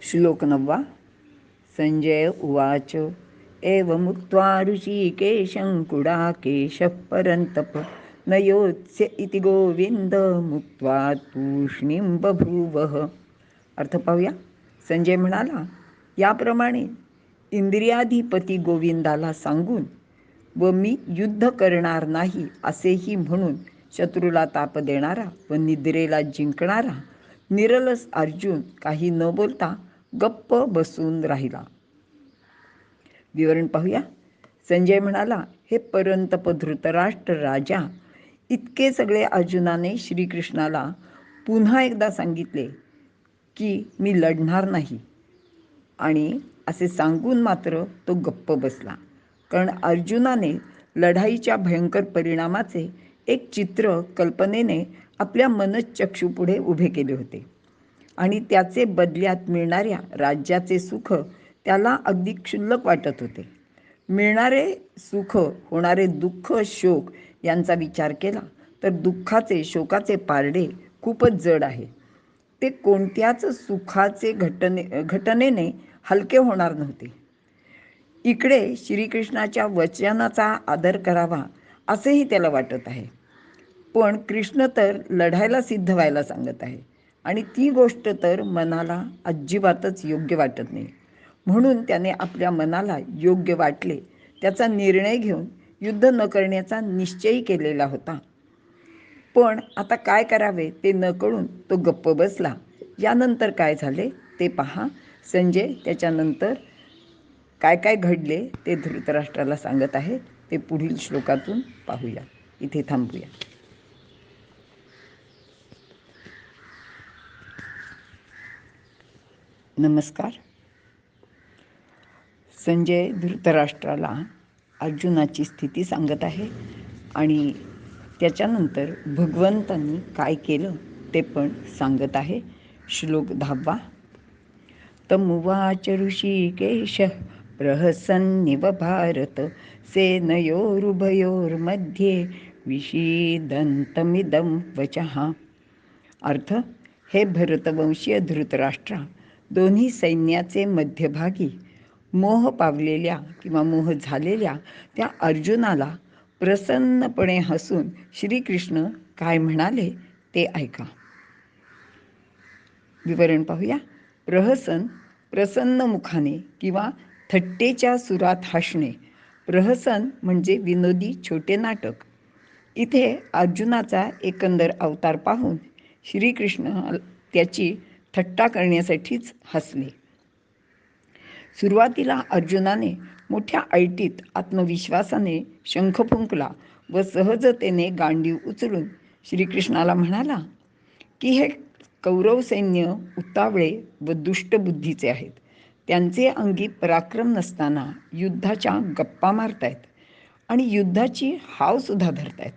श्लोक 9. संजय उवाच एवमुक्त्वा ऋषिकेशं गुडाकेशः परन्तप न योत्स्य इति गोविंद मुक्त्वा तूष्णीं बभूवः. अर्थ पाहूया. संजय म्हणाला, याप्रमाणे इंद्रियाधिपती गोविंदाला सांगून व मी युद्ध करणार नाही असेही म्हणून शत्रूला ताप देणारा व निद्रेला जिंकणारा निरलस अर्जुन काही न बोलता गप्प बसून राहिला. विवरण पाहूया. संजय म्हणाला, हे परंतप धृतराष्ट्र राजा, इतके सगळे अर्जुनाने श्रीकृष्णाला पुन्हा एकदा सांगितले की मी लढणार नाही, आणि असे सांगून मात्र तो गप्प बसला. कारण अर्जुनाने लढाईच्या भयंकर परिणामाचे एक चित्र कल्पनेने आपल्या मनश्चक्षुपुढे उभे केले होते, आणि त्याचे बदल्यात मिळणाऱ्या राज्याचे सुख त्याला अगदी क्षुल्लक वाटत होते. मिळणारे सुख, होणारे दुःख, शोक यांचा विचार केला तर दुःखाचे, शोकाचे पारडे खूपच जड आहे. ते कोणत्याच सुखाचे घटनेने हलके होणार नव्हते. इकडे श्रीकृष्णाच्या वचनाचा आदर करावा असेही त्याला वाटत आहे, पण कृष्ण तर लढायला सिद्ध व्हायला सांगत आहे, आणि ती गोष्ट तर मनाला अजिबातच योग्य वाटत नाही. म्हणून त्याने आपल्या मनाला योग्य वाटले त्याचा निर्णय घेऊन युद्ध न करण्याचा निश्चय केलेला होता. पण आता काय करावे ते न कळून तो गप्प बसला. यानंतर काय झाले ते पहा. संजय त्याच्यानंतर काय काय घडले ते धृतराष्ट्राला सांगत आहे. ते पुढील श्लोकातून पाहूया. इथे थांबूया. नमस्कार. संजय धृतराष्ट्राला अर्जुनाची स्थिती सांगत आहे, आणि त्याच्यानंतर भगवंतांनी काय केलं ते पण सांगत आहे. श्लोक 10. तमुवाच ऋषिकेशः प्रहसन्निव भारत सेनयोरुभयोर्मध्ये विषीदन्तमिदं वचः. अर्थ, हे भरतवंशीय धृतराष्ट्रा, दोन्ही सैन्याचे मध्यभागी मोह पावलेल्या किंवा मोह झालेल्या त्या अर्जुनाला प्रसन्नपणे हसून श्रीकृष्ण काय म्हणाले ते ऐका. विवरण पाहूया. प्रहसन, प्रसन्न मुखाने किंवा थट्टेच्या सुरात हसणे. प्रहसन म्हणजे विनोदी छोटे नाटक. इथे अर्जुनाचा एकंदर अवतार पाहून श्रीकृष्ण त्याची थट्टा करण्यासाठीच हसले. सुरुवातीला अर्जुनाने मोठ्या ऐटीत आत्मविश्वासाने शंख फुंकला व सहजतेने गांडीव उचलून श्रीकृष्णाला म्हणाला की हे कौरव सैन्य उतावळे व दुष्टबुद्धीचे आहेत. त्यांचे अंगी पराक्रम नसताना युद्धाच्या गप्पा मारतायत आणि युद्धाची हावसुद्धा धरतायत.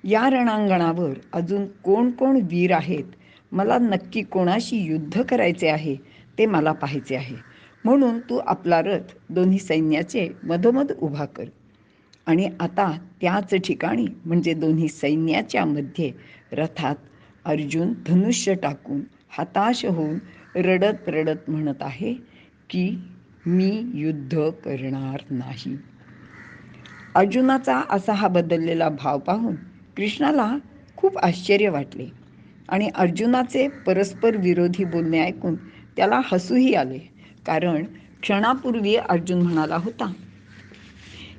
या रणांगणावर अजून कोण कोण वीर आहेत, मला नक्की कोणाशी युद्ध करायचे आहे ते मला पाहायचे आहे. म्हणून तू आपला रथ दोन्ही सैन्याचे मधोमध उभा कर. आणि आता त्याच ठिकाणी म्हणजे दोन्ही सैन्याच्या मध्ये रथात अर्जुन धनुष्य टाकून हताश होऊन रडत रडत म्हणत आहे की मी युद्ध करणार नाही. अर्जुनाचा असा हा बदललेला भाव पाहून कृष्णाला खूप आश्चर्य वाटले, आणि अर्जुनाचे परस्पर विरोधी बोलणे ऐकून त्याला हसूही आले. कारण क्षणापूर्वी अर्जुन म्हणाला होता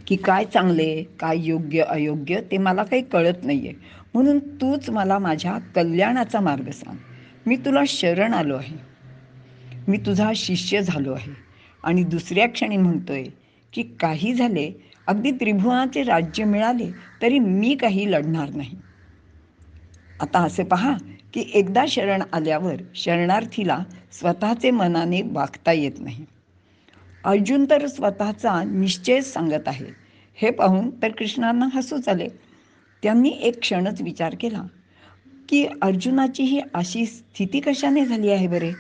की काय चांगले, काय योग्य अयोग्य ते मला काही कळत नाहीये, म्हणून तूच मला माझ्या कल्याणाचा मार्ग सांग. मी तुला शरण आलो आहे, मी तुझा शिष्य झालो आहे. आणि दुसऱ्या क्षणी म्हणतोय की काही झाले, अगदी त्रिभुवनाचे राज्य मिळाले तरी मी काही लढणार नाही. आता असे पहा की एकदा शरण आल्यावर शरणार्थीला स्वतःचे मनाने वागता येत नाही. अर्जुन तर स्वतःचा निश्चय सांगत आहे. हे पाहून तर कृष्णांना हसूच आले. त्यांनी एक क्षणच विचार केला की अर्जुनाची ही अशी स्थिती कशाने झाली आहे बरे.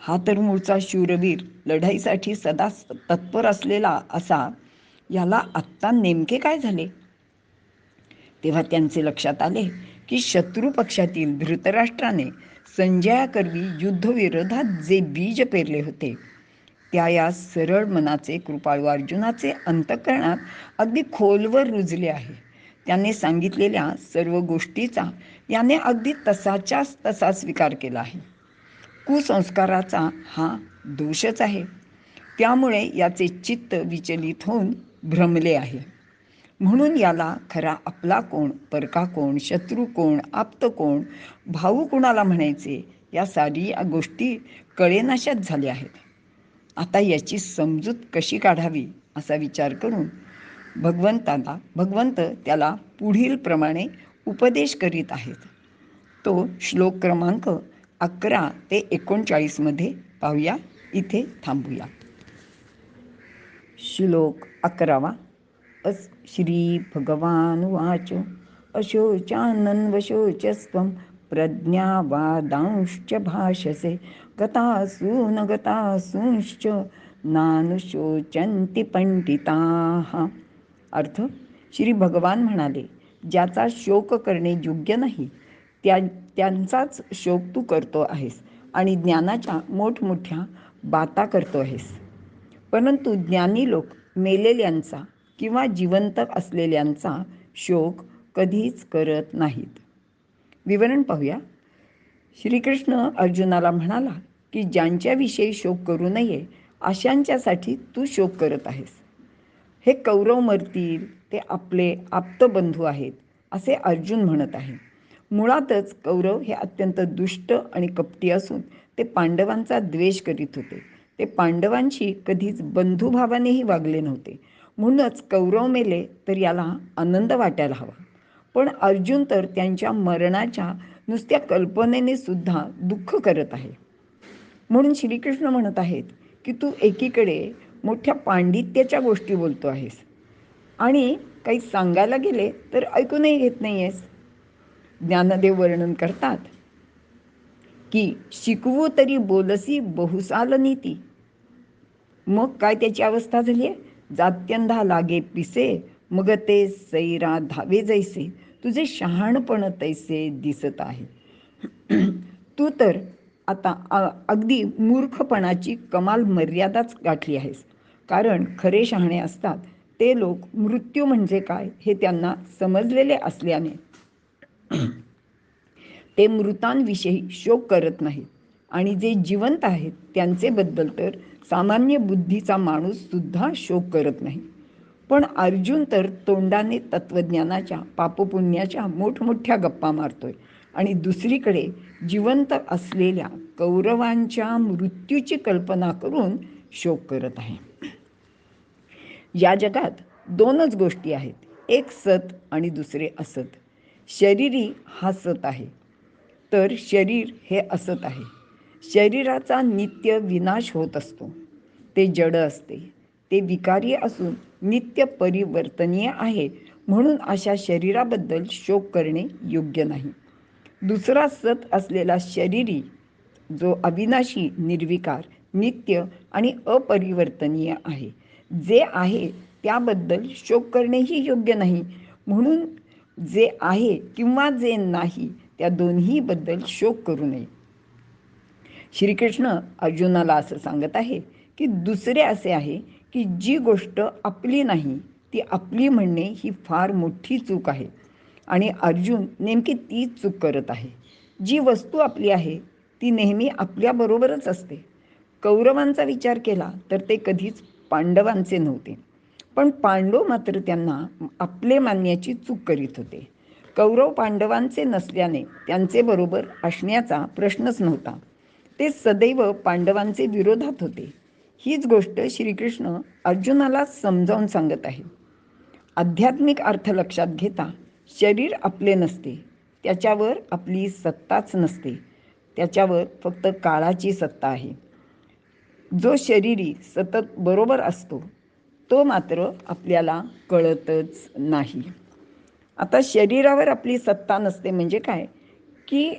हा तर मूळचा शूरवीर, लढाईसाठी सदा तत्पर असलेला असा, याला आत्ता नेमके काय झाले. तेव्हा त्यांचे लक्षात आले की शत्रू पक्षातील धृतराष्ट्राने संजयाकरवी युद्धविरोधात जे बीज पेरले होते त्या या सरळ मनाचे कृपाळू अर्जुनाचे अंतःकरणात अगदी खोलवर रुजले आहे. त्याने सांगितलेल्या सर्व गोष्टीचा याने अगदी तसाच्याच तसा स्वीकार केला आहे. कुसंस्काराचा हा दोषच आहे. त्यामुळे याचे चित्त विचलित होऊन भ्रमले आहे. म्हणून याला खरा आपला कोण, परका कोण, शत्रू कोण, आप्त कोण, भाऊ कुणाला म्हणायचे या सारी गोष्टी कळेनाशाच झाल्या आहेत. आता याची समजूत कशी काढावी असा विचार करून भगवंत त्याला पुढील प्रमाणे उपदेश करीत आहेत. तो श्लोक क्रमांक 11 ते 39 मध्ये पाहूया. इथे थांबूया. श्लोक 11. श्री भगवान वाच अशोचानन्वशोचस्त्वं प्रज्ञावादांश्च भाषसे गतासून गतासूंश्च नानुशोचन्ति पंडिताः. अर्थ, श्री भगवान म्हणाले, ज्याचा शोक करणे योग्य नाही त्यांचाच शोक तू करतो आहेस आणि ज्ञानाच्या मोठमोठ्या बाता करतो आहेस. परंतु ज्ञानी लोक मेलेल्यांचा किंवा जिवंत असलेल्यांचा शोक कधीच करत नाहीत. विवरण पाहूया. श्रीकृष्ण अर्जुनाला म्हणाला की ज्यांच्याविषयी शोक करू नये अशांच्यासाठी तू शोक करत आहेस. हे कौरव मरतील, ते आपले आप्तबंधू आहेत असे अर्जुन म्हणत आहे. मुळातच कौरव हे अत्यंत दुष्ट आणि कपटी असून ते पांडवांचा द्वेष करीत होते. ते पांडवांशी कधीच बंधुभावानेही वागले नव्हते. म्हणूनच कौरव मेले तर याला आनंद वाटायला हवा. पण अर्जुन तर त्यांच्या मरणाच्या नुसत्या कल्पनेने सुद्धा दुःख करत आहे. म्हणून श्रीकृष्ण म्हणत आहेत की तू एकीकडे मोठ्या पांडित्याच्या गोष्टी बोलतो आहेस आणि काही सांगायला गेले तर ऐकूनही घेत नाही आहेस. ज्ञानदेव वर्णन करतात की शिकवू तरी बोलसी बहुसाल नीती. मग काय त्याची अवस्था झाली आहे? जात्यंधा लागे पिसे मग ते सैरा धावे जैसे, तुझे शहाणपण तैसे दिसत आहे. तू तर आता अगदी मूर्खपणाची कमाल मर्यादाच गाठली आहेस. कारण खरे शहाणे असतात ते लोक मृत्यू म्हणजे काय हे त्यांना समजलेले असल्याने ते मृतांविषयी शोक करत नाहीत आणि जे जिवंत आहेत त्यांचे बद्दल तर सामान्य बुद्धीचा माणूस सुद्धा शोक करत नाही. पण अर्जुन तर तोंडाने तत्वज्ञानाच्या पापपुण्याच्या मोठमोठ्या गप्पा मारतोय आणि दुसरीकडे जिवंत असलेल्या कौरवांच्या मृत्यूची कल्पना करून शोक करत आहे. या जगात दोनच गोष्टी आहेत, एक सत आणि दुसरे असत. शरीरी हा सत आहे तर शरीर हे असत आहे. शरीराचा नित्य विनाश होत असतो. ते जड असते, ते विकारी असून नित्य परिवर्तनीय आहे. म्हणून अशा शरीराबद्दल शोक करणे योग्य नाही. दुसरा सत असलेला शरीरी जो अविनाशी, निर्विकार, नित्य आणि अपरिवर्तनीय आहे, जे आहे त्याबद्दल शोक करणेही योग्य नाही. म्हणून जे आहे किंवा जे नाही त्या दोन्हीबद्दल शोक करू नये. श्रीकृष्ण अर्जुनाला असं सांगत आहे की दुसरे असे आहे की जी गोष्ट आपली नाही ती आपली म्हणणे ही फार मोठी चूक आहे आणि अर्जुन नेमकी तीच चूक करत आहे. जी वस्तू आपली आहे ती नेहमी आपल्याबरोबरच असते. कौरवांचा विचार केला तर ते कधीच पांडवांचे नव्हते, पण पांडव मात्र त्यांना आपले मानण्याची चूक करीत होते. कौरव पांडवांचे नसल्याने त्यांचे बरोबर असण्याचा प्रश्नच नव्हता. ते सदैव पांडवांचे विरोधात होते. हीच गोष्ट श्रीकृष्ण अर्जुनाला समजावून सांगत आहे. आध्यात्मिक अर्थ लक्षात घेता शरीर आपले नसते, त्याच्यावर आपली सत्ताच नसते, त्याच्यावर फक्त काळाची सत्ता आहे. जो शरीरी सतत बरोबर असतो तो मात्र आपल्याला कळतच नाही. आता शरीरावर आपली सत्ता नसते म्हणजे काय की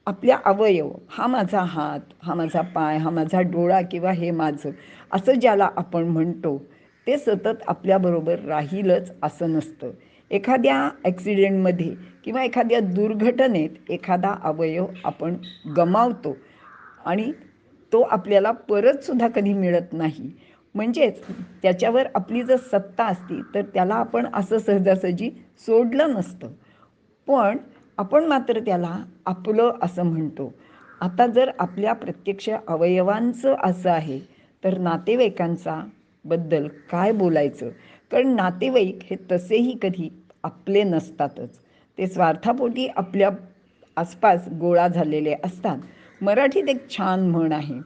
आपल्या अवयव, हा माझा हात, हा माझा पाय, हा माझा डोळा किंवा हे माझं असं ज्याला आपण म्हणतो ते सतत आपल्याबरोबर राहीलच असं नसतं. एखाद्या ॲक्सिडेंटमध्ये किंवा एखाद्या दुर्घटनेत एखादा अवयव आपण गमावतो आणि तो आपल्याला परतसुद्धा कधी मिळत नाही. म्हणजेच त्याच्यावर आपली जर सत्ता असती तर त्याला आपण असं सहजासहजी सोडलं नसतं. पण आपण मात्र त्याला आपलं असं म्हणतो. आता जर आपल्या प्रत्यक्ष अवयवांचं असं आहे तर नातेवाईकांचा बद्दल काय बोलायचं? कारण नातेवाईक हे तसेही कधी आपले नसतातच. ते स्वार्थापोटी आपल्या आसपास गोळा झालेले असतात. मराठीत एक छान म्हण आहे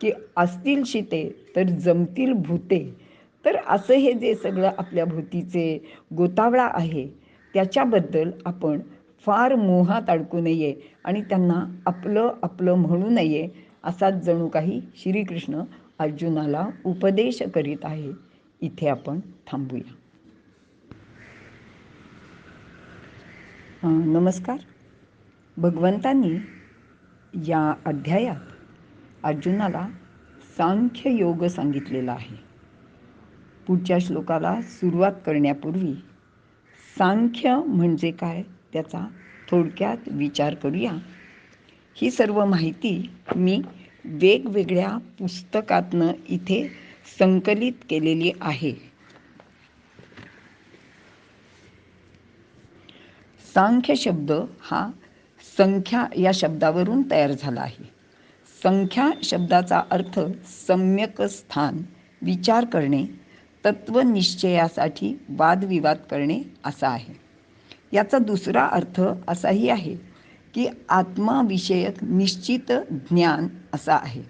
की असतील शिते तर जमतील भूते. तर असं हे जे सगळं आपल्या भोवतीचे गोतावळा आहे त्याच्याबद्दल आपण फार मोहात अडकू नये आणि त्यांना आपलं आपलं म्हणू नये, असाच जणू काही श्रीकृष्ण अर्जुनाला उपदेश करीत आहे. इथे आपण थांबूया. नमस्कार. भगवंतांनी या अध्यायात अर्जुनाला सांख्य योग सांगितलेला आहे. पुढच्या श्लोकाला सुरुवात करण्यापूर्वी सांख्य म्हणजे काय त्याचा थोडक्यात विचार करूया. ही सर्व माहिती मी वेगवेगळ्या पुस्तकातनं इथे संकलित केलेली आहे. सांख्य शब्द हा संख्या या शब्दावरून तयार झाला आहे. संख्या शब्दाचा अर्थ सम्यक स्थान, विचार करणे, तत्वनिश्चयासाठी वादविवाद करणे असा आहे. याचा दुसरा अर्थ असाही आहे की आत्माविषयक निश्चित ज्ञान असा आहे.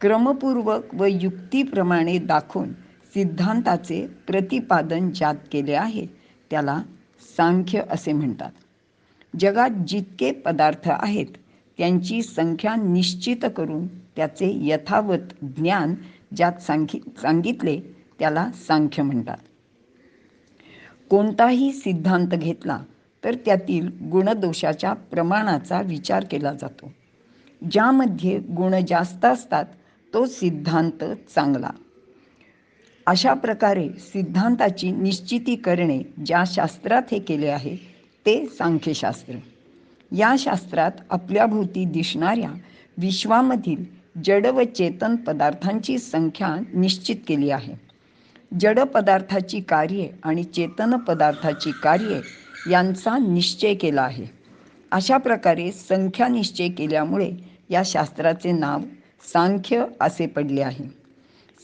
क्रमपूर्वक व युक्तीप्रमाणे दाखवून सिद्धांताचे प्रतिपादन ज्यात केले आहे त्याला सांख्य असे म्हणतात. जगात जितके पदार्थ आहेत त्यांची संख्या निश्चित करून त्याचे यथावत ज्ञान ज्यात सांगितले त्याला सांख्य म्हणतात. कोणताही सिद्धांत घेतला तर त्यातील गुणदोषाच्या प्रमाणाचा विचार केला जातो. ज्यामध्ये गुण जास्त असतात तो सिद्धांत चांगला. अशा प्रकारे सिद्धांताची निश्चिती करणे ज्या शास्त्रात हे केले आहे ते सांख्यशास्त्र. या शास्त्रात आपल्याभोवती दिसणाऱ्या विश्वामधील जड व चेतन पदार्थांची संख्या निश्चित केली आहे. जड पदार्थाची कार्ये आणि चेतन पदार्थाची कार्ये यांचा निश्चय केला आहे. अशा प्रकारे संख्या निश्चय केल्यामुळे या शास्त्राचे नाव सांख्य असे पडले आहे.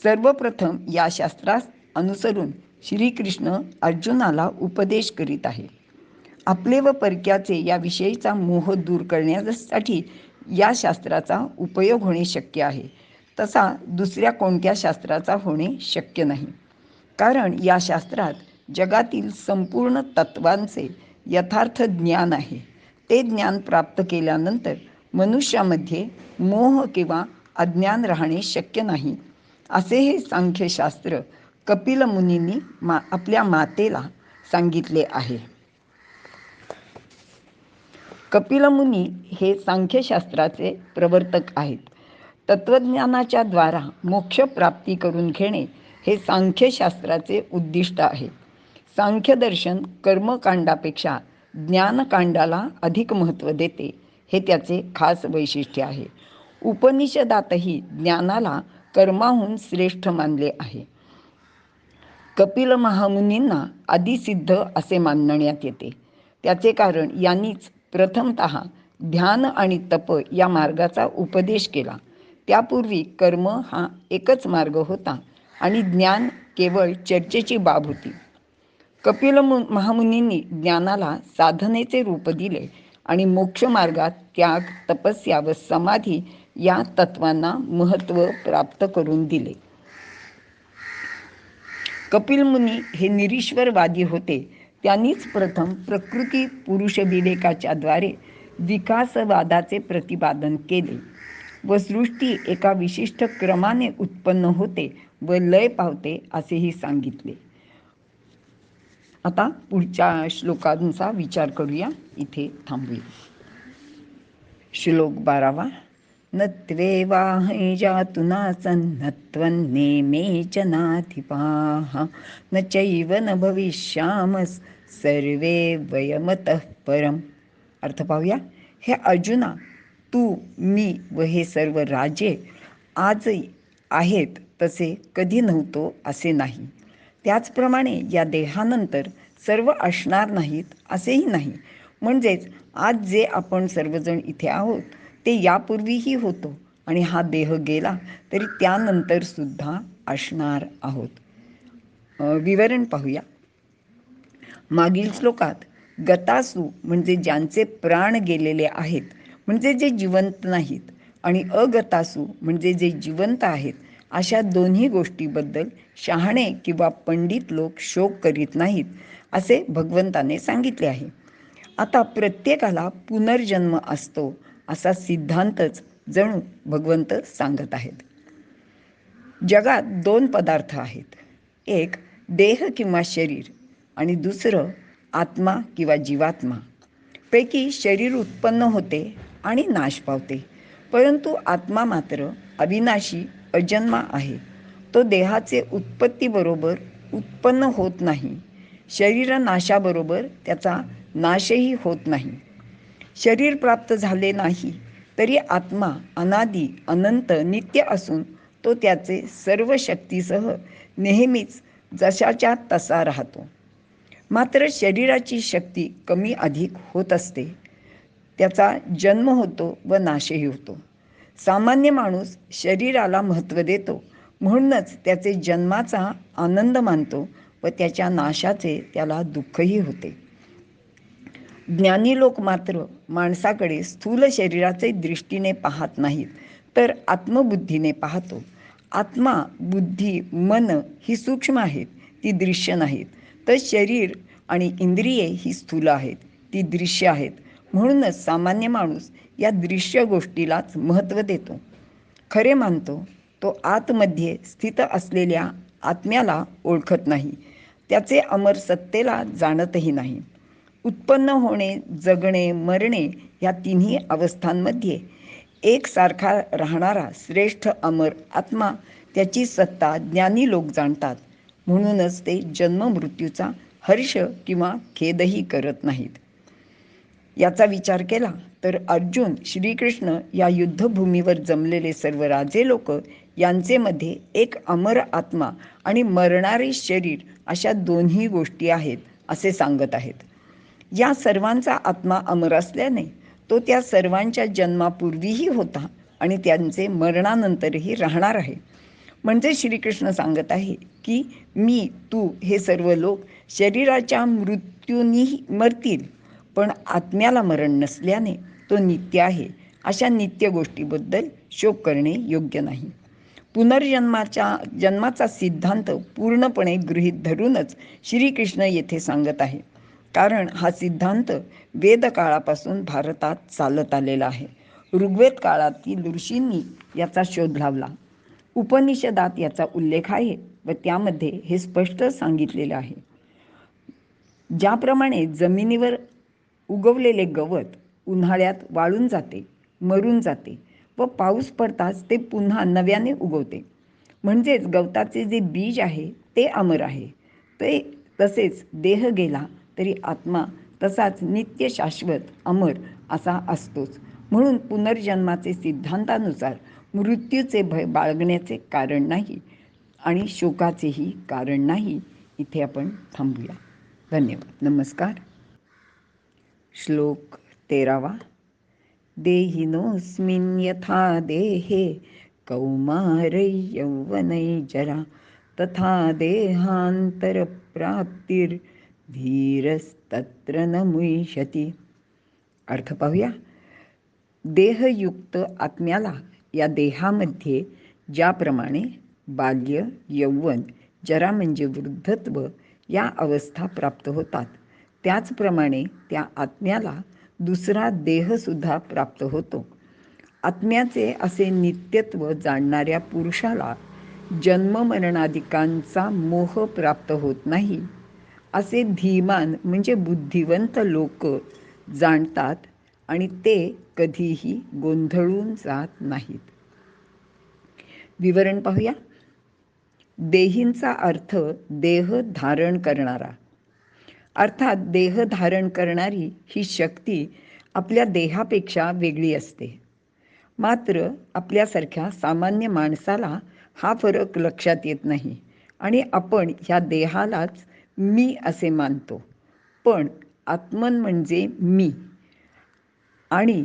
सर्वप्रथम या शास्त्रास अनुसरून श्रीकृष्ण अर्जुनाला उपदेश करीत आहे. आपले व परक्याचे या विषयीचा मोह दूर करण्यासाठी या शास्त्राचा उपयोग होणे शक्य आहे. तसा दुसऱ्या कोणत्या शास्त्राचा होणे शक्य नाही. कारण या शास्त्रात जगातील संपूर्ण तत्वांचे यथार्थ ज्ञान आहे. ते ज्ञान प्राप्त केल्यानंतर मनुष्यामध्ये मोह किंवा अज्ञान राहणे शक्य नाही, असे हे सांख्यशास्त्र कपिल मुनींनी आपल्या मातेला सांगितले आहे. कपिल मुनी हे सांख्यशास्त्राचे प्रवर्तक आहेत. तत्वज्ञानाच्या द्वारा मोक्ष प्राप्ती करून घेणे हे सांख्यशास्त्राचे उद्दिष्ट आहे. सांख्यदर्शन कर्मकांडापेक्षा ज्ञानकांडाला अधिक महत्त्व देते, हे त्याचे खास वैशिष्ट्य आहे. उपनिषदातही ज्ञानाला कर्माहून श्रेष्ठ मानले आहे. कपिल महामुनींना आदिसिद्ध असे मानण्यात येते. त्याचे कारण यांनीच प्रथमतः ध्यान आणि तप या मार्गाचा उपदेश केला. त्यापूर्वी कर्म हा एकच मार्ग होता आणि ज्ञान केवळ चर्चेची बाब होती. कपिल महामुनींनी ज्ञानाला साधनेचे रूप दिले आणि मोक्ष मार्गात त्याग, तपस्या व समाधी या तत्वांना महत्त्व प्राप्त करून दिले. कपिल मुनी हे निरीश्वरवादी होते. त्यांनीच प्रथम प्रकृती पुरुष विवेकाच्या द्वारे विकासवादाचे प्रतिपादन केले व सृष्टी एका विशिष्ट क्रमाने उत्पन्न होते व लय पावते असेही सांगितले. आता पुढच्या श्लोकांचा विचार करूया. इथे थांबूया. श्लोक 12. न त्वेवाहं जातु नासन् न त्वन्नेमे च नाधिपाः न चैव न भविष्यामस् सर्वे वयमतः परम. अर्थ पाहूया. हे अर्जुना, तू, मी व हे सर्व राजे आज आहेत तसे कधी नव्हतो असे नाही. त्याचप्रमाणे या देहानंतर सर्व असणार नाहीत असेही नाही. म्हणजेच आज जे आपण सर्वजण इथे आहोत ते यापूर्वीही होतो आणि हा देह गेला तरी त्यानंतर सुद्धा असणार आहोत. विवरण पाहूया. मागील श्लोकात गतासू म्हणजे ज्यांचे प्राण गेलेले आहेत, म्हणजे जे जिवंत नाहीत, आणि अगतासू म्हणजे जे जिवंत आहेत, अशा दोन्ही गोष्टीबद्दल शहाणे किंवा पंडित लोक शोक करीत नाहीत असे भगवंताने सांगितले आहे. आता प्रत्येकाला पुनर्जन्म असतो असा सिद्धांतच जणू भगवंत सांगत आहेत. जगात दोन पदार्थ आहेत. एक देह किंवा शरीर आणि दुसरं आत्मा किंवा जीवात्मा. पैकी शरीर उत्पन्न होते आणि नाश पावते, परंतु आत्मा मात्र अविनाशी अजन्मा आहे. तो देहाचे उत्पत्तीबरोबर उत्पन्न होत नाही. शरीर नाशाबरोबर त्याचा नाशही होत नाही. शरीर प्राप्त झाले नाही तरी आत्मा अनादी अनंत नित्य असून तो त्याचे सर्व शक्तीसह नेहमीच जशाच्या तसा राहतो. मात्र शरीराची शक्ती कमी अधिक होत असते. त्याचा जन्म होतो व नाशही होतो. सामान्य माणूस शरीराला महत्त्व देतो, म्हणूनच त्याचे जन्माचा आनंद मानतो व त्याच्या नाशाचे त्याला दुःखही होते. ज्ञानी लोक मात्र माणसाकडे स्थूल शरीराचे दृष्टीने पाहत नाहीत, तर आत्मबुद्धीने पाहतो. आत्मा, बुद्धी, मन ही सूक्ष्म आहेत, ती दृश्य नाहीत. तर शरीर आणि इंद्रिये ही स्थूल आहेत, ती दृश्य आहेत. म्हणूनच सामान्य माणूस या दृश्य गोष्टीलाच महत्त्व देतो. खरे मानतो तो आतमध्ये स्थित असलेल्या आत्म्याला ओळखत नाही, त्याचे अमर सत्तेला जाणतही नाही. उत्पन्न होणे, जगणे, मरणे या तिन्ही अवस्थांमध्ये एकसारखा राहणारा श्रेष्ठ अमर आत्मा, त्याची सत्ता ज्ञानी लोक जाणतात. म्हणूनच ते जन्म मृत्यूचा हर्ष किंवा खेदही करत नाहीत. याचा विचार केला तर अर्जुन, श्रीकृष्ण या युद्धभूमीवर जमलेले सर्व राजे लोक यांचे मध्ये एक अमर आत्मा आणि मरणारे शरीर अशा दोन्ही गोष्टी आहेत असे सांगत आहेत. या सर्वांचा आत्मा अमर असल्याने तो त्या सर्वांच्या जन्मापूर्वीही होता आणि त्यांचे मरणानंतरही राहणार आहे. म्हणजे श्रीकृष्ण सांगत आहे की मी, तू हे सर्व लोक शरीराच्या मृत्यूनी मरतील, पण आत्म्याला मरण नसल्याने तो नित्य आहे. अशा नित्य गोष्टीबद्दल शोक करणे योग्य नाही. जन्माचा सिद्धांत पूर्णपणे गृहीत धरूनच श्रीकृष्ण येथे सांगत आहे. कारण हा सिद्धांत वेदकाळापासून भारतात चालत आलेला आहे. ऋग्वेद काळातील ऋषींनी याचा शोध लावला. उपनिषदात याचा उल्लेख आहे व त्यामध्ये हे स्पष्ट सांगितलेले आहे. ज्याप्रमाणे जमिनीवर उगवलेले गवत उन्हाळ्यात वाळून जाते, मरून जाते व पाऊस पडताच ते पुन्हा नव्याने उगवते, म्हणजेच गवताचे जे बीज आहे ते अमर आहे. ते तसेच देह गेला तरी आत्मा तसाच नित्य, शाश्वत, अमर असा असतोच. म्हणून पुनर्जन्माचे सिद्धांतानुसार मृत्यूचे भय बाळगण्याचे कारण नाही आणि शोकाचेही कारण नाही. इथे आपण थांबूया. धन्यवाद. नमस्कार. श्लोक 13. देहिनोऽस्मिन् यथा देहे कौमारै यौवनै जरा तथा देहांतरप्राप्तिर्धीरस्तत्र न मुह्यति. अर्थ पाहूया. देहयुक्त आत्म्याला या देहामध्ये ज्याप्रमाणे बाल्य, यौवन, जरा म्हणजे वृद्धत्व या अवस्था प्राप्त होतात, त्याचप्रमाणे त्या आत्म्याला दुसरा देहसुद्धा प्राप्त होतो. आत्म्याचे असे नित्यत्व जाणणाऱ्या पुरुषाला जन्ममरणादिकांचा मोह प्राप्त होत नाही असे धीमान म्हणजे बुद्धिवंत लोक जाणतात आणि ते कधीही गोंधळून जात नाहीत. विवरण पाहूया. देहींचा अर्थ देह धारण करणारा. अर्थात देह धारण करणारी ही शक्ती आपल्या देहापेक्षा वेगळी असते. मात्र आपल्यासारख्या सामान्य माणसाला हा फरक लक्षात येत नाही आणि आपण ह्या देहालाच मी असे मानतो. पण आत्मन म्हणजे मी, आणि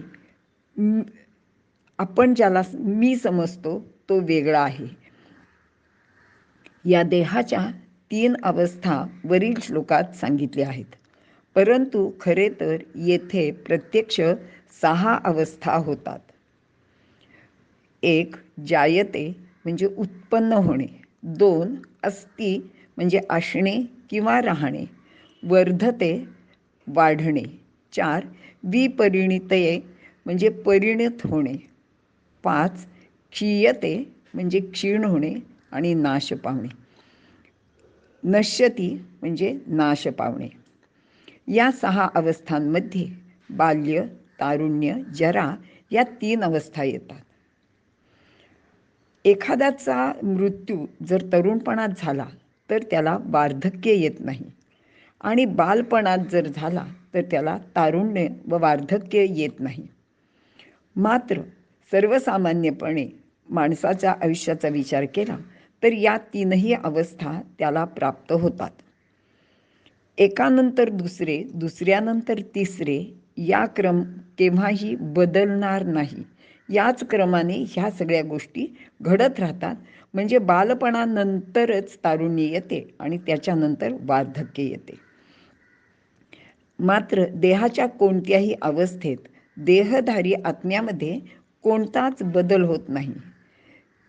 आपण ज्याला मी समजतो तो वेगळा आहे. या देहाच्या 3 अवस्था वरील श्लोकात सांगितल्या आहेत, परंतु खरे तर येथे प्रत्यक्ष 6 अवस्था होतात. 1. जायते म्हणजे उत्पन्न होणे. 2. अस्ति म्हणजे असणे किंवा राहणे. वर्धते वाढणे. 4. विपरिणितये म्हणजे परिणत होणे. 5. क्षीयते म्हणजे क्षीण होणे आणि नाश पावणे. नश्यती म्हणजे नाश पावणे. या 6 अवस्थांमध्ये बाल्य, तारुण्य, जरा या 3 अवस्था येतात. एखाद्याचा मृत्यू जर तरुणपणात झाला तर त्याला वार्धक्य येत नाही, आणि बालपणात जर झाला तर त्याला तारुण्य व वार्धक्य येत नाही. मात्र सर्वसामान्यपणे माणसाच्या आयुष्याचा विचार केला तर या 3ही अवस्था त्याला प्राप्त होतात. एकानंतर दुसरे, दुसऱ्यानंतर तिसरे, या क्रम केव्हाही बदलणार नाही. याच क्रमाने ह्या सगळ्या गोष्टी घडत राहतात. म्हणजे बालपणानंतरच तारुण्य येते आणि त्याच्यानंतर वार्धक्य येते. मात्र देहाच्या कोणत्याही अवस्थेत देहधारी आत्म्यामध्ये कोणताच बदल होत नाही.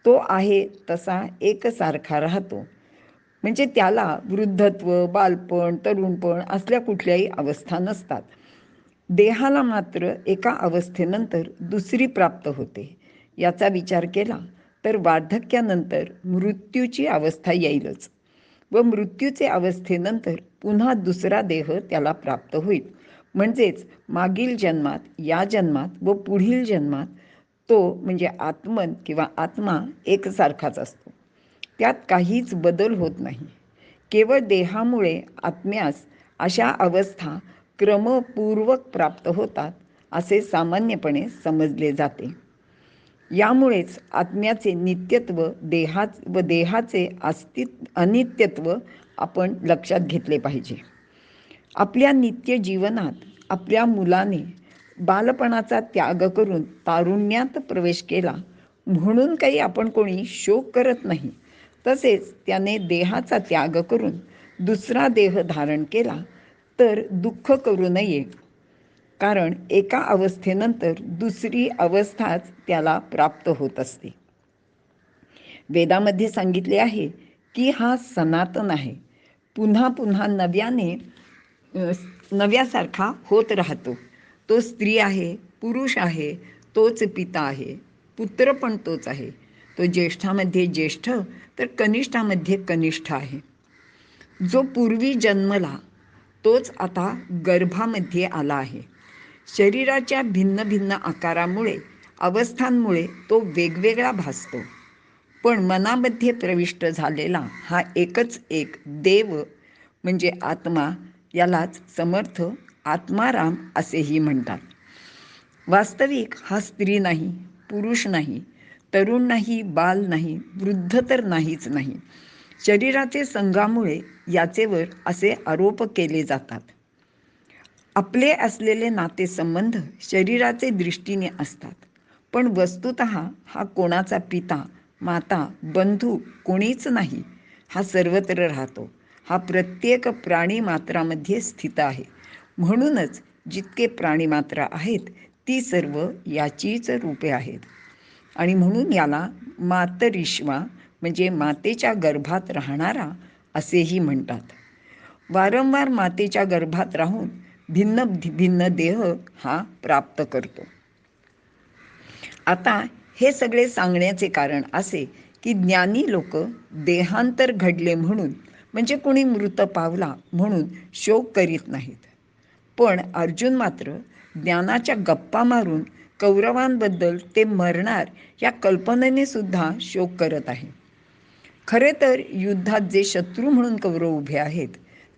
तो आहे तसा एकसारखा राहतो. म्हणजे त्याला वृद्धत्व, बालपण, तरुणपण असल्या कुठल्याही अवस्था नसतात. देहाला मात्र एका अवस्थेनंतर दुसरी प्राप्त होते. याचा विचार केला तर वार्धक्यानंतर मृत्यूची अवस्था येईलच, व मृत्यूचे अवस्थेनंतर पुन्हा दुसरा देह त्याला प्राप्त होईल. म्हणजेच मागील जन्मात, या जन्मात व पुढील जन्मात तो म्हणजे आत्मन किंवा आत्मा एकसारखाच असतो. त्यात काहीच बदल होत नाही. केवळ देहामुळे आत्म्यास अशा अवस्था क्रमपूर्वक प्राप्त होतात असे सामान्यपणे समजले जाते. यामुळेच आत्म्याचे नित्यत्व व देहाचे अनित्यत्व आपण लक्षात घेतले पाहिजे. आपल्या नित्य जीवनात आपल्या मुलाने बालपणाचा त्याग करून तारुण्यात प्रवेश केला म्हणून काही आपण कोणी शोक करत नाही. तसेच त्याने देहाचा त्याग करून दुसरा देह धारण केला तर दुःख करू नये, कारण एका अवस्थेनंतर दुसरी अवस्थाच त्याला प्राप्त होत असते. वेदामध्ये सांगितले आहे की हा सनातन आहे, पुन्हा पुन्हा नव्यासारखा होत राहतो. तो स्त्री आहे, पुरुष आहे, तोच पिता आहे, पुत्र पण तोच आहे. तो ज्येष्ठामध्ये ज्येष्ठ तर कनिष्ठामध्ये कनिष्ठ आहे. जो पूर्वी जन्मला तोच आता गर्भामध्ये आला आहे. शरीराच्या भिन्न भिन्न आकारामुळे, अवस्थांमुळे तो वेगवेगळा भासतो. पण मनामध्ये प्रविष्ट झालेला हा एकच एक देव म्हणजे आत्मा, यालाच समर्थ आत्माराम असेही म्हणतात. वास्तविक हा स्त्री नाही, पुरुष नाही, तरुण नाही, बाल नाही, वृद्ध तर नाहीच नाही. शरीराचे संघामुळे याचेवर असे आरोप केले जातात. आपले असलेले नातेसंबंध शरीराचे दृष्टीने असतात, पण वस्तुतः हा कोणाचा पिता, माता, बंधू कोणीच नाही. हा सर्वत्र राहतो. हा प्रत्येक प्राणीमात्रामध्ये स्थित आहे. म्हणूनच जितके प्राणीमात्रा आहेत ती सर्व याचीच रूपे आहेत. आणि म्हणून याला मातरिश्वा म्हणजे मातेच्या गर्भात राहणारा असेही म्हणतात. वारंवार मातेच्या गर्भात राहून भिन्न भिन्न देह हा प्राप्त करतो. आता हे सगळे सांगण्याचे कारण असे की ज्ञानी लोक देहांतर घडले म्हणून, म्हणजे कोणी मृत पावला म्हणून शोक करीत नाहीत. पण अर्जुन मात्र ज्ञानाच्या गप्पा मारून कौरवांबद्दल ते मरणार या कल्पनेने सुद्धा शोक करत आहे. खरे तर युद्धात जे शत्रू म्हणून कौरव उभे आहेत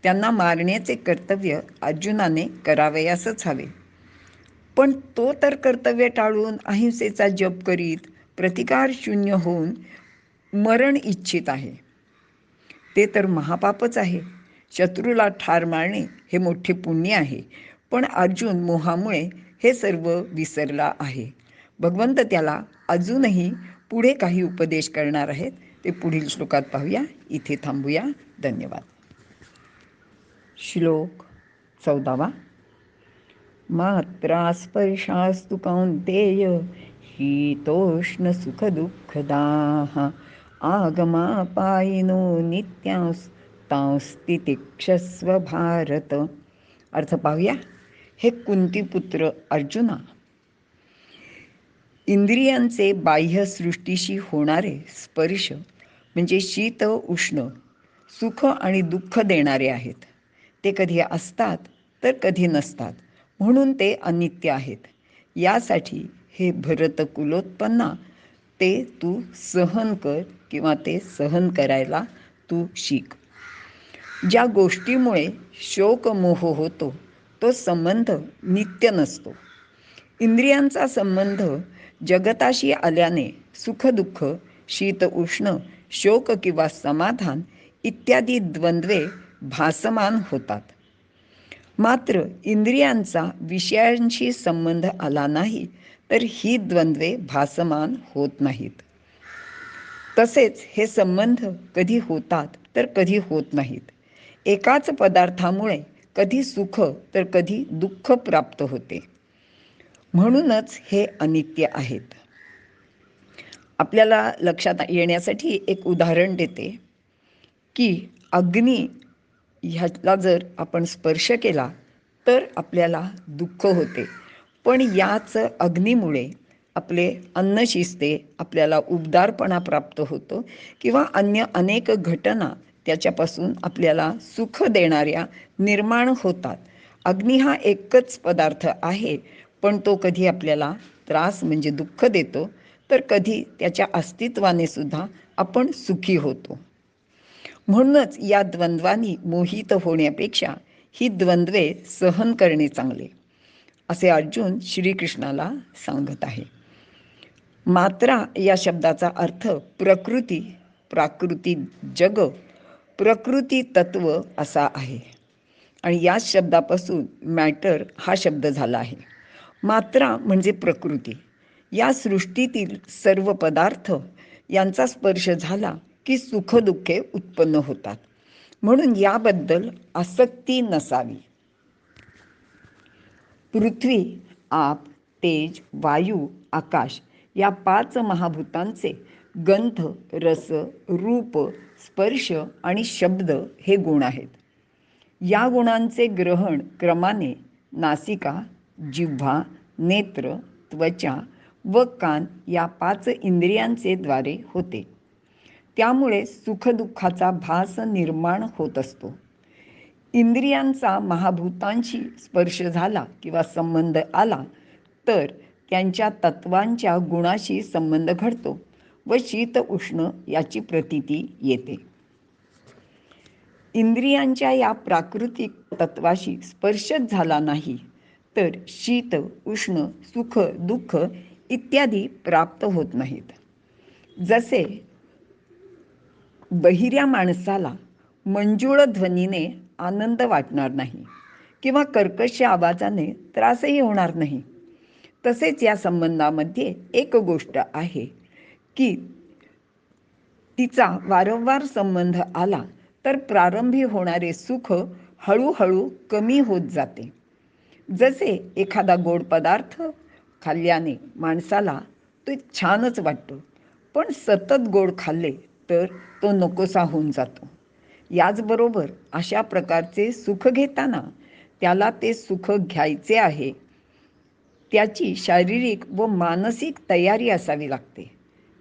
त्यांना मारण्याचे कर्तव्य अर्जुनाने करावयासच हवे. पण तो तर कर्तव्य टाळून अहिंसेचा जप करीत प्रतिकार शून्य होऊन मरण इच्छित आहे. ते तर महापापच आहे. शत्रूला ठार मारणे हे मोठे पुण्य आहे. पण अर्जुन मोहामुळे हे सर्व विसरला आहे. भगवंत त्याला अजूनही पुढे काही उपदेश करणार आहेत. ते पुढील श्लोकात पाहूया. इथे थांबूया. धन्यवाद. श्लोक 14. मात्रा स्पर्शास्तु कौन्तेय शीतोष्ण सुखदुःखदाः आगमापायिनो नित्यांस्तितिक्षस्व भारत. अर्थ पाहूया. हे कुंतीपुत्र अर्जुना, इंद्रियांचे बाह्य सृष्टीशी होणारे स्पर्श म्हणजे शीत उष्ण, सुख आणि दुःख देणारे आहेत. ते कधी असतात तर कधी नसतात, म्हणून ते अनित्य आहेत. यासाठी हे भरतकुलोत्पन्ना ते तू सहन कर किंवा ते सहन करायला तू शिक. ज्या गोष्टीमुळे शोकमोह होतो तो संबंध नित्य नसतो. इंद्रियांचा संबंध जगताशी आल्याने सुखदुःख, शीत उष्ण, शोक किंवा समाधान इत्यादी द्वंद्वे भासमान होतात. मात्र इंद्रियांचा विषयांशी संबंध आला नाही तर ही द्वंद्वे भासमान होत नाहीत. तसेच हे संबंध कधी होतात तर कधी होत नाहीत. एकाच पदार्थामुळे कधी सुख तर कधी दुःख प्राप्त होते. म्हणूनच हे अनित्य आहेत. आपल्याला लक्षात येण्यासाठी एक उदाहरण देते की अग्नी ह्याला जर आपण स्पर्श केला तर आपल्याला दुःख होते. पण याच अग्नीमुळे आपले अन्न शिजते, आपल्याला उबदारपणा प्राप्त होतो किंवा अन्य अनेक घटना त्याच्यापासून आपल्याला सुख देणाऱ्या निर्माण होतात. अग्नी हा एकच पदार्थ आहे, पण तो कधी आपल्याला त्रास म्हणजे दुःख देतो तर कधी त्याच्या अस्तित्वाने सुद्धा आपण सुखी होतो. म्हणूनच या द्वंद्वांनी मोहित होण्यापेक्षा ही द्वंद्वे सहन करणे चांगले, असे अर्जुन श्रीकृष्णाला सांगत आहे. मात्रा या शब्दाचा अर्थ प्रकृती, प्राकृतिक जग, प्रकृती तत्व असा आहे आणि याच शब्दापासून मॅटर हा शब्द झाला आहे. मात्रा म्हणजे प्रकृती. या सृष्टीतील सर्व पदार्थ यांचा स्पर्श झाला की सुखदुःखे उत्पन्न होतात. म्हणून याबद्दल आसक्ती नसावी. पृथ्वी, आप, तेज, वायू, आकाश या 5 महाभूतांचे गंध, रस, रूप, स्पर्श आणि शब्द हे गुण आहेत. या गुणांचे ग्रहण क्रमाने नासिका, जिव्हा, नेत्र, त्वचा व कान या 5 इंद्रियांचे द्वारे होते. त्यामुळे सुखदुःखाचा भास निर्माण होत असतो. इंद्रियांचा महाभूतांशी स्पर्श झाला किंवा संबंध आला तर त्यांच्या तत्वांच्या गुणाशी संबंध घडतो व शीत उष्ण याची प्रतीती येते. इंद्रियांच्या या प्राकृतिक तत्वाशी स्पर्शच झाला नाही तर शीत उष्ण, सुख दुःख इत्यादी प्राप्त होत नाहीत. जसे बहिऱ्या माणसाला मंजुळ ध्वनीने आनंद वाटणार नाही किंवा कर्कश आवाजाने त्रासही होणार नाही, तसेच या संबंधामध्ये एक गोष्ट आहे की तिचा वारंवार संबंध आला तर प्रारंभी होणारे सुख हळूहळू कमी होत जाते. जसे एखादा गोड पदार्थ खाल्ल्याने माणसाला तो छानच वाटतो, पण सतत गोड खाल्ले तर तो नकोसा होऊन जातो. याचबरोबर अशा प्रकारचे सुख घेताना त्याला ते सुख घ्यायचे आहे त्याची शारीरिक व मानसिक तयारी असावी लागते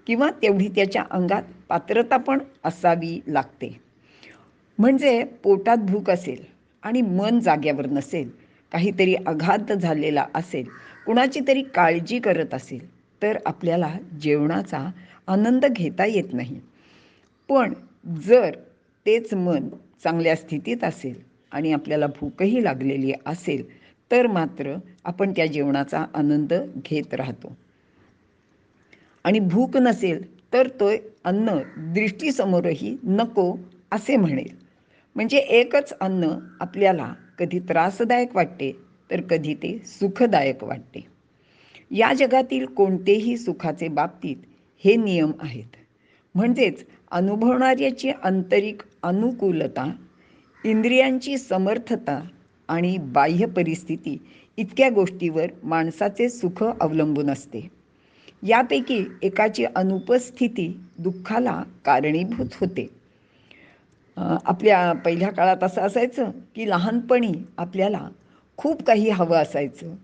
किंवा तेवढी त्याच्या अंगात पात्रता पण असावी लागते. म्हणजे पोटात भूक असेल आणि मन जाग्यावर नसेल, काहीतरी आघात झालेला असेल, कुणाची तरी काळजी करत असेल तर आपल्याला जेवणाचा आनंद घेता येत नाही. पण जर तेच मन चांगल्या स्थितीत असेल, आणि आपल्याला भूकही लागलेली असेल तर मात्र आपण त्या जेवणाचा आनंद घेत राहतो. आणि भूक नसेल तर तो अन्न दृष्टीसमोरही नको असे म्हणेल. म्हणजे एकच अन्न आपल्याला कधी त्रासदायक वाटते तर कधी ते सुखदायक वाटते. या जगातील कोणतेही सुखाचे बाबतीत हे नियम आहेत. म्हणजेच अनुभवणाऱ्याची आंतरिक अनुकूलता, इंद्रियांची समर्थता आणि बाह्य परिस्थिती इतक्या गोष्टीवर माणसाचे सुख अवलंबून असते. यापैकी एकाची अनुपस्थिती दुःखाला कारणीभूत होते. आपल्या पहिल्या काळात असं असायचं की लहानपणी आपल्याला खूप काही हवं असायचं,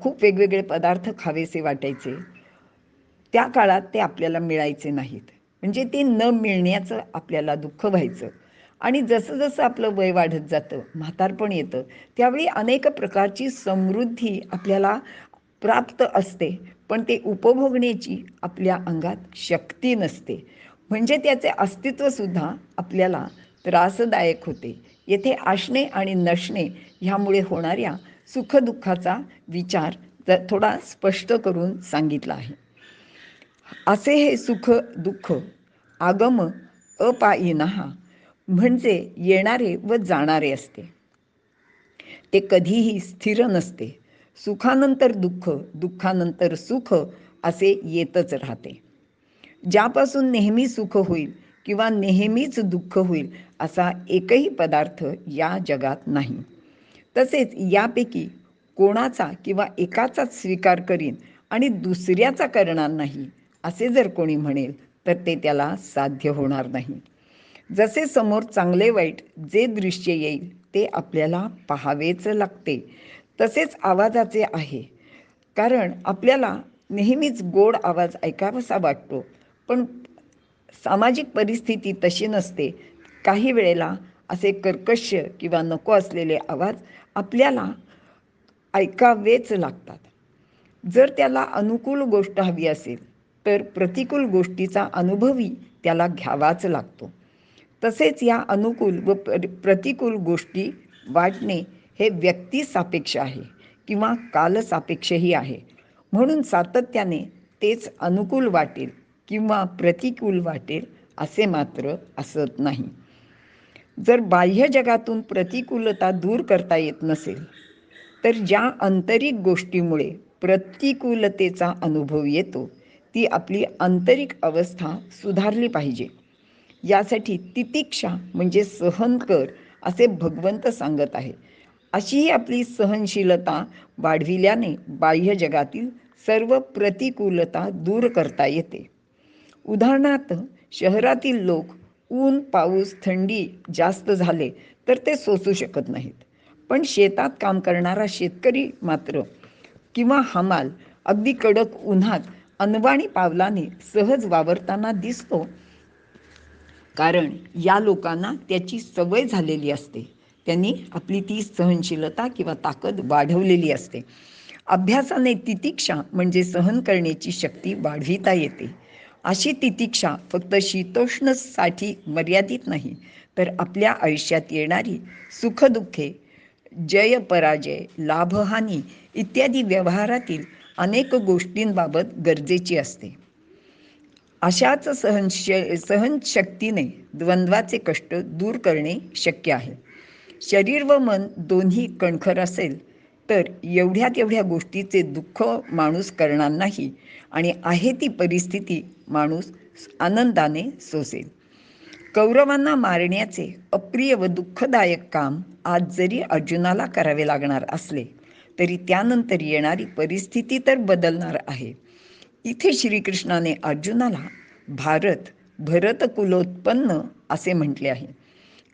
खूप वेगवेगळे पदार्थ खावेसे वाटायचे. त्या काळात ते आपल्याला मिळायचे नाहीत, म्हणजे ते न मिळण्याचं आपल्याला दुःख व्हायचं. आणि जसं जसं आपलं वय वाढत जातं, म्हातारपण येतं, त्यावेळी अनेक प्रकारची समृद्धी आपल्याला प्राप्त असते, पण ते उपभोगण्याची आपल्या अंगात शक्ती नसते. म्हणजे त्याचे अस्तित्वसुद्धा आपल्याला त्रासदायक होते. येथे असणे आणि नसणे ह्यामुळे होणाऱ्या सुखदुःखाचा विचार थोडा स्पष्ट करून सांगितला आहे. असे हे सुख दुःख आगम अपायिनः म्हणजे येणारे व जाणारे असते. ते कधीही स्थिर नसते. सुखानंतर दुःख, दुःखानंतर सुख असे येतच राहते. ज्यापासून नेहमी सुख होईल किंवा नेहमीच दुःख होईल असा एकही पदार्थ या जगात नाही. तसेच यापैकी कोणाचा किंवा एकाचाच स्वीकार करीन आणि दुसऱ्याचा करणार नाही असे जर कोणी म्हणेल तर ते त्याला साध्य होणार नाही. जसे समोर चांगले वाईट जे दृश्य येईल ते आपल्याला पाहावेच लागते, तसेच आवाजाचे आहे. कारण आपल्याला नेहमीच गोड आवाज ऐकावासा वाटतो, पण सामाजिक परिस्थिती तशी नसते. काही वेळेला असे कर्कश किंवा नको असलेले आवाज आपल्याला ऐकावेच लागतात. जर त्याला अनुकूल गोष्ट हवी असेल तर प्रतिकूल गोष्टीचा अनुभवही त्याला घ्यावाच लागतो. तसेच या अनुकूल व प्रतिकूल गोष्टी वाटणे हे व्यक्तिसापेक्ष आहे किंवा कालसापेक्षही आहे. म्हणून सातत्याने तेच अनुकूल वाटेल किंवा प्रतिकूल वाटेल असे मात्र असत नाही. जर बाह्य जगातून प्रतिकूलता दूर करता येत नसेल तर ज्या आंतरिक गोष्टीमुळे प्रतिकूलतेचा अनुभव येतो ती आपली आंतरिक अवस्था सुधारली पाहिजे. यासाठी तितिक्षा म्हणजे सहन कर असे भगवंत सांगत आहे. अशी आपली सहनशीलता वाढविल्याने बाह्य जगातील सर्व प्रतिकूलता दूर करता येते. उदाहरणार्थ शहरातील लोक ऊन पाऊस थंडी जास्त झाले तर ते सोसू शकत नाहीत, पण शेतात काम करणारा शेतकरी मात्र किंवा हमाल अगदी कडक उन्हात अनवाणी पावलाने सहज वावरताना दिसतो. कारण या लोकांना त्याची सवय झालेली असते. त्यांनी आपली ती सहनशीलता किंवा ताकद वाढवलेली असते. अभ्यासाने तितिक्षा म्हणजे सहन करण्याची शक्ती वाढविता येते. अशी तितिक्षा फक्त शीतोष्णसाठी मर्यादित नाही, तर आपल्या आयुष्यात येणारी सुखदुःखे, जय पराजय, लाभहानी इत्यादी व्यवहारातील अनेक गोष्टींबाबत गरजेची असते. अशाच सहनशक्तीने द्वंद्वाचे कष्ट दूर करणे शक्य आहे. शरीर व मन दोन्ही कणखर असेल तर एवढ्या तेवढ्या गोष्टीचे दुःख माणूस करणार नाही आणि आहे ती परिस्थिती माणूस आनंदाने सोसेल. कौरवांना मारण्याचे अप्रिय व दुःखदायक काम आज जरी अर्जुनाला करावे लागणार असले तरी त्यानंतर येणारी परिस्थिती तर बदलणार आहे. इथे श्रीकृष्णाने अर्जुनाला भरतकुलोत्पन्न असे म्हटले आहे.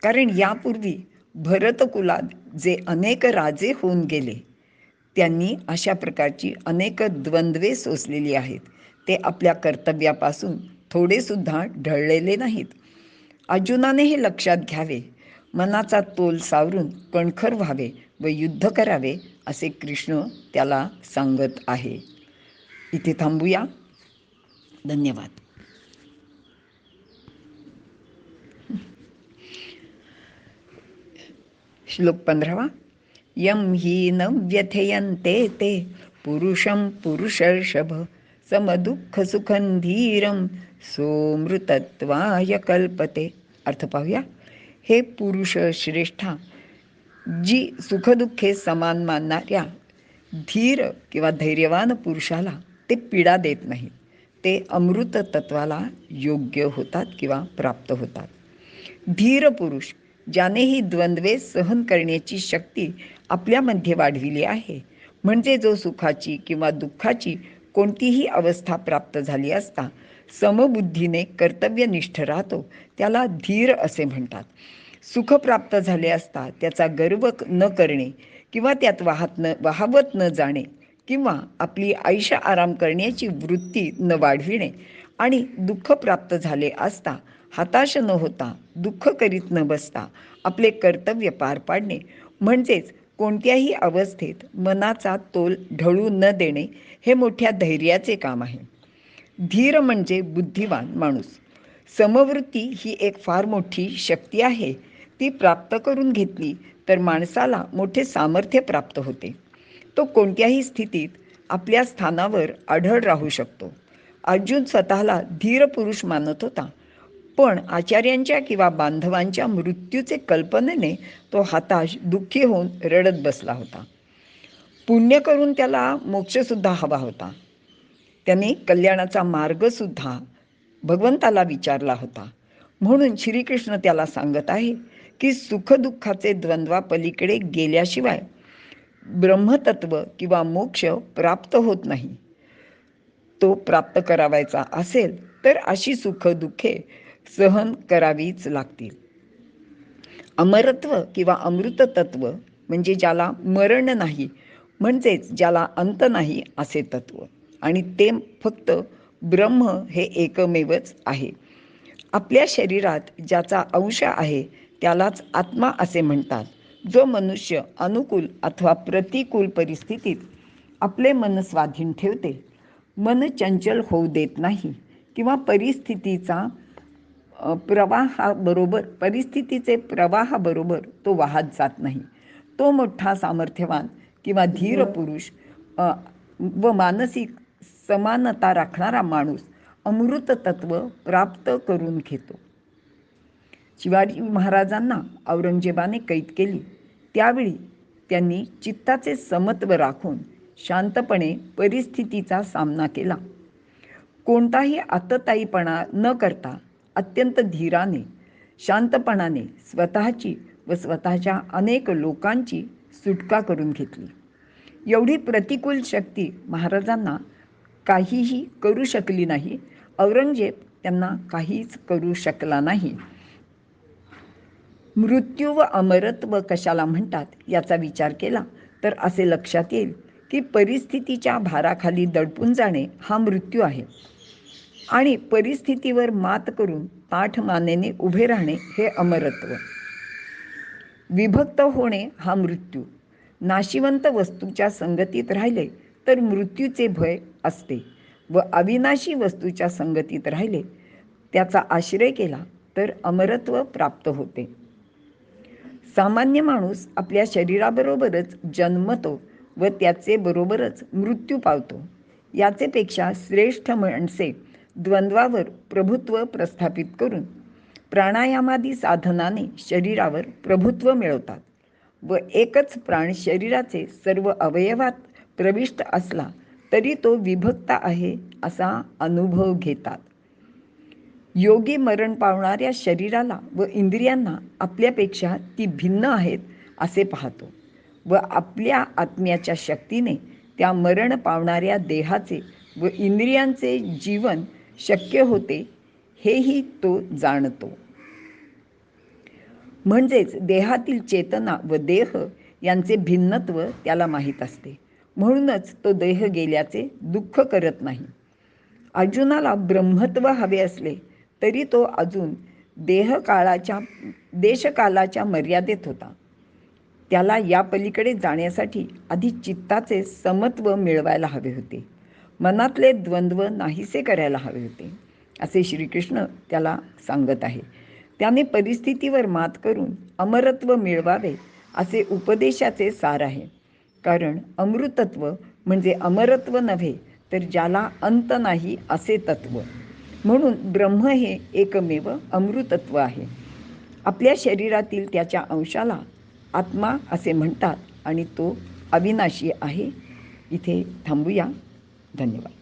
कारण यापूर्वी भरतकुलात जे अनेक राजे होऊन गेले त्यांनी अशा प्रकारची अनेक द्वंद्वे सोसलेली आहेत. ते आपल्या कर्तव्यापासून थोडेसुद्धा ढळलेले नाहीत. अर्जुनाने हे लक्षात घ्यावे, मनाचा तोल सावरून कणखर व्हावे व युद्ध करावे असे कृष्ण त्याला सांगत आहे. इथे थांबूया. धन्यवाद. श्लोक 15. यम ही न व्यथयन्ते ते पुरुषं पुरुषर्षभ समदुःख सुखं धीरं सोमृतत्वाय कल्पते. अर्थ पाहूया. हे पुरुष श्रेष्ठा, जी सुखदुःखे समान मानणाऱ्या धीर किंवा धैर्यवान पुरुषाला ते पीडा देत नाहीत. ते अमृत तत्वाला योग्य होतात किंवा प्राप्त होतात. धीर पुरुष, ज्याने ही द्वंद्वे सहन करण्याची शक्ती आपल्यामध्ये वाढविली आहे, म्हणजे जो सुखाची किंवा दुःखाची कोणतीही अवस्था प्राप्त झाली असता समबुद्धीने कर्तव्यनिष्ठ राहतो, त्याला धीर असे म्हणतात. सुख प्राप्त झाले असता त्याचा गर्व न करणे किंवा त्यात वाहवत न जाणे किंवा आपली आयुष्य आराम करण्याची वृत्ती न वाढविणे आणि दुःख प्राप्त झाले असता हताश न होता, दुःख करीत न बसता आपले कर्तव्य पार पाडणे, म्हणजेच कोणत्याही अवस्थेत मनाचा तोल ढळू न देणे, हे मोठ्या धैर्याचे काम आहे. धीर म्हणजे बुद्धिवान माणूस. समवृत्ती ही एक फार मोठी शक्ती आहे. ती प्राप्त करून घेतली तर माणसाला मोठे सामर्थ्य प्राप्त होते. तो कोणत्याही स्थितीत आपल्या स्थानावर अढळ राहू शकतो. अर्जुन स्वतःला धीर पुरुष मानत होता, पण आचार्यांच्या किंवा बांधवांच्या मृत्यूचे कल्पनेने तो हताश, दुःखी होऊन रडत बसला होता. पुण्य करून त्याला मोक्षसुद्धा हवा होता. त्याने कल्याणाचा मार्गसुद्धा भगवंताला विचारला होता. म्हणून श्रीकृष्ण त्याला सांगत आहे की सुखदुःखाचे द्वंद्वापलीकडे गेल्याशिवाय ब्रह्मतत्व किंवा मोक्ष प्राप्त होत नाही. तो प्राप्त करावायचा असेल तर अशी सुख दुःखे सहन करावीच लागतील. अमरत्व किंवा अमृततत्व म्हणजे ज्याला मरण नाही, म्हणजेच ज्याला अंत नाही असे तत्व, आणि ते फक्त ब्रह्म हे एकमेवच आहे. आपल्या शरीरात ज्याचा अंश आहे त्यालाच आत्मा असे म्हणतात. जो मनुष्य अनुकूल अथवा प्रतिकूल परिस्थितीत आपले मन स्वाधीन ठेवते, मन चंचल होऊ देत नाही किंवा परिस्थितीचे प्रवाहाबरोबर तो वाहत जात नाही, तो मोठा सामर्थ्यवान किंवा धीर पुरुष व मानसिक समानता राखणारा माणूस अमृत तत्व प्राप्त करून घेतो. शिवाजी महाराजांना औरंगजेबाने कैद केली, त्यावेळी त्यांनी चित्ताचे समत्व राखून शांतपणे परिस्थितीचा सामना केला. कोणताही आतताईपणा न करता अत्यंत धीराने, शांतपणाने स्वतःची व स्वतःच्या अनेक लोकांची सुटका करून घेतली. एवढी प्रतिकूल शक्ती महाराजांना काहीही करू शकली नाही. औरंगजेब त्यांना काहीच करू शकला नाही. मृत्यू व अमरत्व कशाला म्हणतात याचा विचार केला तर असे लक्षात येईल की परिस्थितीच्या भाराखाली दडपून जाणे हा मृत्यू आहे, आणि परिस्थितीवर मात करून ताठ मानेने उभे राहणे हे अमरत्व. विभक्त होणे हा मृत्यू. नाशिवंत वस्तूच्या संगतीत राहिले तर मृत्यूचे भय असते, व अविनाशी वस्तूच्या संगतीत राहिले, त्याचा आश्रय केला तर अमरत्व प्राप्त होते. सामान्य माणूस आपल्या शरीराबरोबरच जन्मतो व त्याचे बरोबरच मृत्यू पावतो. याचेपेक्षा श्रेष्ठ माणसे द्वंद्वावर प्रभुत्व प्रस्थापित करून प्राणायामादी साधनाने शरीरावर प्रभुत्व मिळवतात व एकच प्राण शरीराचे सर्व अवयवात प्रविष्ट असला तरी तो विभक्त आहे असा अनुभव घेतात. योगी मरण पावणाऱ्या शरीराला व इंद्रियांना आपल्यापेक्षा ती भिन्न आहेत असे पाहतो व आपल्या आत्म्याच्या शक्तीने त्या मरण पावणाऱ्या देहाचे व इंद्रियांचे जीवन शक्य होते हेही तो जाणतो. म्हणजेच देहातील चेतना व देह यांचे भिन्नत्व त्याला माहीत असते. म्हणूनच तो देह गेल्याचे दुःख करत नाही. अर्जुनाला ब्रह्मत्व हवे असले तरी तो अजून देशकालाच्या मर्यादेत होता. त्याला या पलीकडे जाण्यासाठी आधी चित्ताचे समत्व मिळवायला हवे होते, मनातले द्वंद्व नाहीसे करायला हवे होते, असे श्रीकृष्ण त्याला सांगत आहे. त्याने परिस्थितीवर मात करून अमरत्व मिळवावे असे उपदेशाचे सार आहे. कारण अमृतत्व म्हणजे अमरत्व नव्हे, तर ज्याला अंत नाही असे तत्व. म्हणून ब्रह्म हे एकमेव अमृतत्व आहे. आपल्या शरीरातील त्याच्या अंशाला आत्मा असे म्हणतात आणि तो अविनाशी आहे. इथे थांबूया. धन्यवाद.